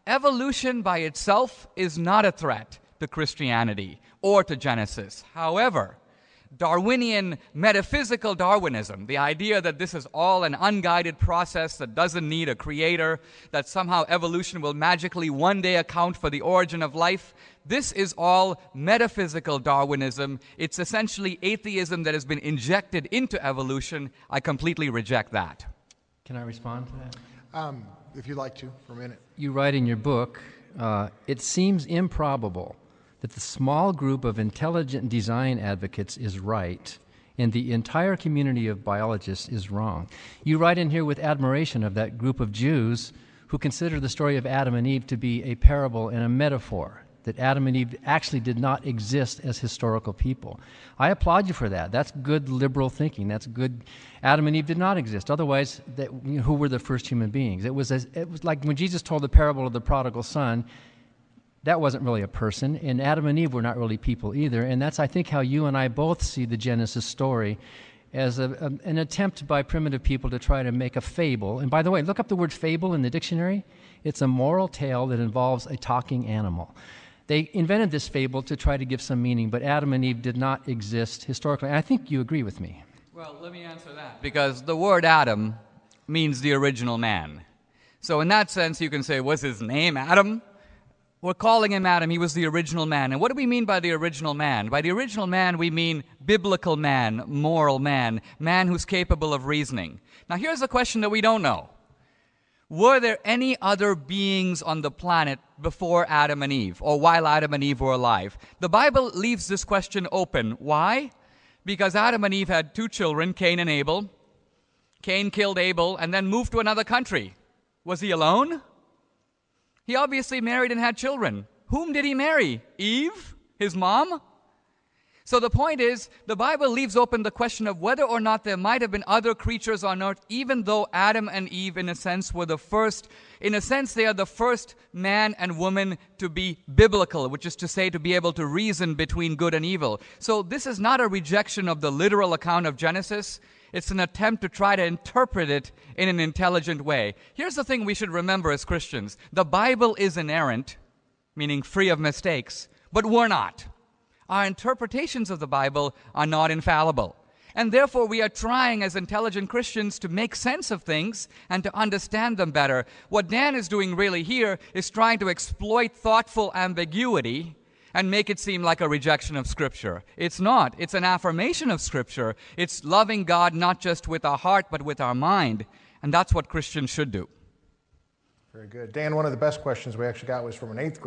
evolution by itself is not a threat to Christianity or to Genesis. However, Darwinian metaphysical Darwinism, the idea that this is all an unguided process that doesn't need a creator, that somehow evolution will magically one day account for the origin of life, this is all metaphysical Darwinism. It's essentially atheism that has been injected into evolution. I completely reject that. Can I respond to that? If you'd like to, for a minute. You write in your book, it seems improbable that the small group of intelligent design advocates is right and the entire community of biologists is wrong. You write in here with admiration of that group of Jews who consider the story of Adam and Eve to be a parable and a metaphor, that Adam and Eve actually did not exist as historical people. I applaud you for that. That's good liberal thinking. That's good. Adam and Eve did not exist. Otherwise, who were the first human beings? It was like when Jesus told the parable of the prodigal son, that wasn't really a person, and Adam and Eve were not really people either, and that's, I think, how you and I both see the Genesis story as an attempt by primitive people to try to make a fable. And by the way, look up the word fable in the dictionary. It's a moral tale that involves a talking animal. They invented this fable to try to give some meaning, but Adam and Eve did not exist historically. And I think you agree with me. Well, let me answer that. Because the word Adam means the original man. So in that sense, you can say, was his name Adam? We're calling him Adam. He was the original man. And what do we mean by the original man? By the original man, we mean biblical man, moral man, man who's capable of reasoning. Now, here's a question that we don't know. Were there any other beings on the planet before Adam and Eve, or while Adam and Eve were alive? The Bible leaves this question open. Why? Because Adam and Eve had two children, Cain and Abel. Cain killed Abel and then moved to another country. Was he alone? He obviously married and had children. Whom did he marry? Eve? His mom? So the point is, the Bible leaves open the question of whether or not there might have been other creatures on earth, even though Adam and Eve, in a sense, were the first. In a sense, they are the first man and woman to be biblical, which is to say, to be able to reason between good and evil. So this is not a rejection of the literal account of Genesis. It's an attempt to try to interpret it in an intelligent way. Here's the thing we should remember as Christians. The Bible is inerrant, meaning free of mistakes, but we're not. Our interpretations of the Bible are not infallible. And therefore, we are trying as intelligent Christians to make sense of things and to understand them better. What Dan is doing really here is trying to exploit thoughtful ambiguity and make it seem like a rejection of Scripture. It's not. It's an affirmation of Scripture. It's loving God not just with our heart, but with our mind. And that's what Christians should do. Very good. Dan, one of the best questions we actually got was from an 8th grader.